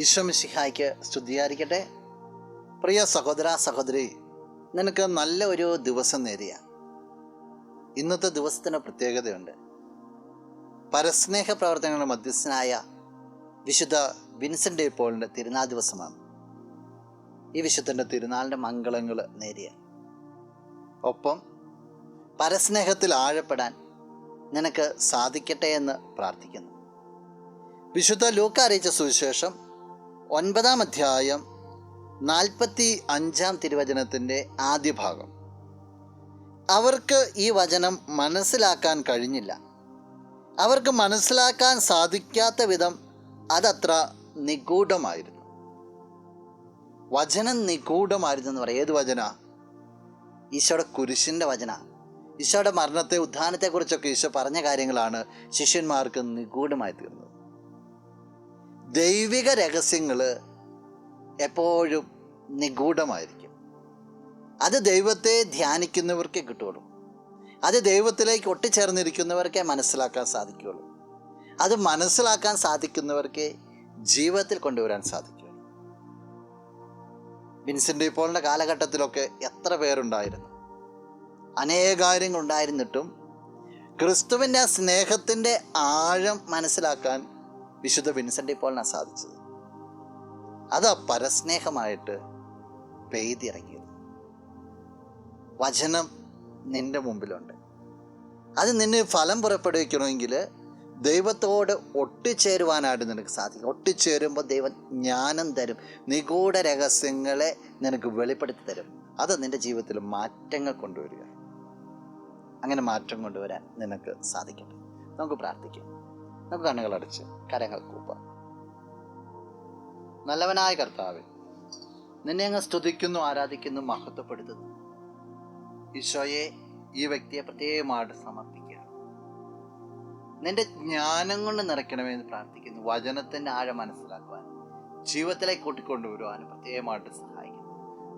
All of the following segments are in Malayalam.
ഈശോ മിശിഹായ്ക്ക് സ്തുതിയായിരിക്കട്ടെ. പ്രിയ സഹോദര സഹോദരി, നിനക്ക് നല്ല ഒരു ദിവസം നേരിയ. ഇന്നത്തെ ദിവസത്തിന് പ്രത്യേകതയുണ്ട്. പരസ്നേഹ പ്രവർത്തനങ്ങളുടെ മധ്യസ്ഥനായ വിശുദ്ധ വിൻസെൻ്റ് ഡി പോളിൻ്റെ തിരുനാൾ ദിവസമാണ്. ഈ വിശുദ്ധൻ്റെ തിരുനാളിൻ്റെ മംഗളങ്ങൾ നേരിയ. ഒപ്പം പരസ്നേഹത്തിൽ ആഴപ്പെടാൻ നിനക്ക് സാധിക്കട്ടെ എന്ന് പ്രാർത്ഥിക്കുന്നു. വിശുദ്ധ ലൂക്ക അറിയിച്ച സുവിശേഷം 9-ാം അധ്യായം 45-ാം തിരുവചനത്തിൻ്റെ ആദ്യ ഭാഗം. അവർക്ക് ഈ വചനം മനസ്സിലാക്കാൻ കഴിഞ്ഞില്ല. അവർക്ക് മനസ്സിലാക്കാൻ സാധിക്കാത്ത വിധം അതത്ര നിഗൂഢമായിരുന്നു. വചനം നിഗൂഢമായിരുന്നു എന്ന് പറയാം. ഏത് വചന? ഈശോയുടെ കുരിശിൻ്റെ വചന. ഈശോയുടെ മരണത്തെ, ഉത്ഥാനത്തെക്കുറിച്ചൊക്കെ ഈശോ പറഞ്ഞ കാര്യങ്ങളാണ് ശിഷ്യന്മാർക്ക് നിഗൂഢമായി തീർന്നത്. ദൈവിക രഹസ്യങ്ങൾ എപ്പോഴും നിഗൂഢമായിരിക്കും. അത് ദൈവത്തെ ധ്യാനിക്കുന്നവർക്കേ കിട്ടുള്ളൂ. അത് ദൈവത്തിലേക്ക് ഒട്ടിച്ചേർന്നിരിക്കുന്നവർക്കേ മനസ്സിലാക്കാൻ സാധിക്കുകയുള്ളൂ. അത് മനസ്സിലാക്കാൻ സാധിക്കുന്നവർക്കേ ജീവിതത്തിൽ കൊണ്ടുവരാൻ സാധിക്കുകയുള്ളൂ. വിൻസെൻ്റ് ഡി പോളിൻ്റെ കാലഘട്ടത്തിലൊക്കെ എത്ര പേരുണ്ടായിരുന്നു, അനേക കാര്യങ്ങളുണ്ടായിരുന്നിട്ടും ക്രിസ്തുവിൻ്റെ ആ സ്നേഹത്തിൻ്റെ ആഴം മനസ്സിലാക്കാൻ വിശുദ്ധ വിൻസെൻ്റ് ഡി പോളിനാണ് സാധിച്ചത്. അതാ പരസ്നേഹമായിട്ട് പെയ്തിറങ്ങിയത്. വചനം നിൻ്റെ മുമ്പിലുണ്ട്. അത് നിന്നെ ഫലം പുറപ്പെടുവിക്കണമെങ്കിൽ ദൈവത്തോട് ഒട്ടിച്ചേരുവാനായിട്ട് നിനക്ക് സാധിക്കും. ഒട്ടിച്ചേരുമ്പോൾ ദൈവം ജ്ഞാനം തരും, നിഗൂഢ രഹസ്യങ്ങളെ നിനക്ക് വെളിപ്പെടുത്തി തരും. അത് നിൻ്റെ ജീവിതത്തിൽ മാറ്റങ്ങൾ കൊണ്ടുവരിക. അങ്ങനെ മാറ്റം കൊണ്ടുവരാൻ നിനക്ക് സാധിക്കട്ടെ. നമുക്ക് പ്രാർത്ഥിക്കാം. നമുക്ക് കണ്ണുകളടച്ച് കരങ്ങൾ കൂപ്പാം. നല്ലവനായ കർത്താവേ, നിന്നെ അങ്ങ് സ്തുതിക്കുന്നു, ആരാധിക്കുന്നു, മഹത്വപ്പെടുത്തുന്നു. ഈശോയെ, ഈ വ്യക്തിയെ പ്രത്യേകമായിട്ട് സമർപ്പിക്കുകയാണ്. നിന്റെ ജ്ഞാനം കൊണ്ട് നിറയ്ക്കണമെന്ന് പ്രാർത്ഥിക്കുന്നു. വചനത്തിൻ്റെ ആഴം മനസ്സിലാക്കുവാൻ, ജീവിതത്തിലേക്ക് കൂട്ടിക്കൊണ്ടുവരുവാനും പ്രത്യേകമായിട്ട് സഹായിക്കുന്നു.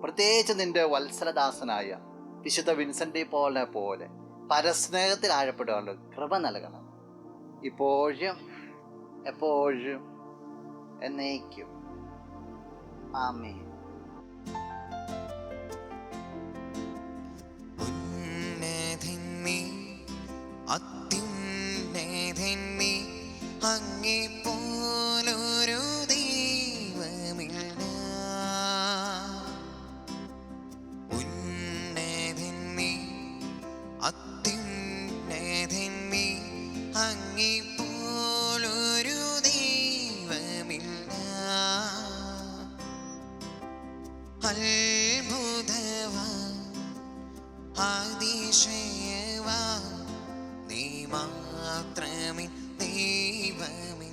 പ്രത്യേകിച്ച് നിന്റെ വത്സലദാസനായ വിശുദ്ധ വിൻസെൻ്റ് ഡി പോളിനെ പോലെ പരസ്നേഹത്തിൽ ആഴപ്പെടുവാനുള്ള കൃപ നൽകണം, ഇപ്പോഴും എപ്പോഴും എന്നേക്കും. ആമേൻ. അങ്ങേ പോലൊരു ദൈവമില്ല. ഉന്നതൻ നീ, അത്യുന്നതൻ നീ, അങ്ങേ പോലൊരു ദൈവമില്ല. അത്ഭുതവാൻ, അതിശയവാൻ, നീ മാത്രമേ ദൈവമേ.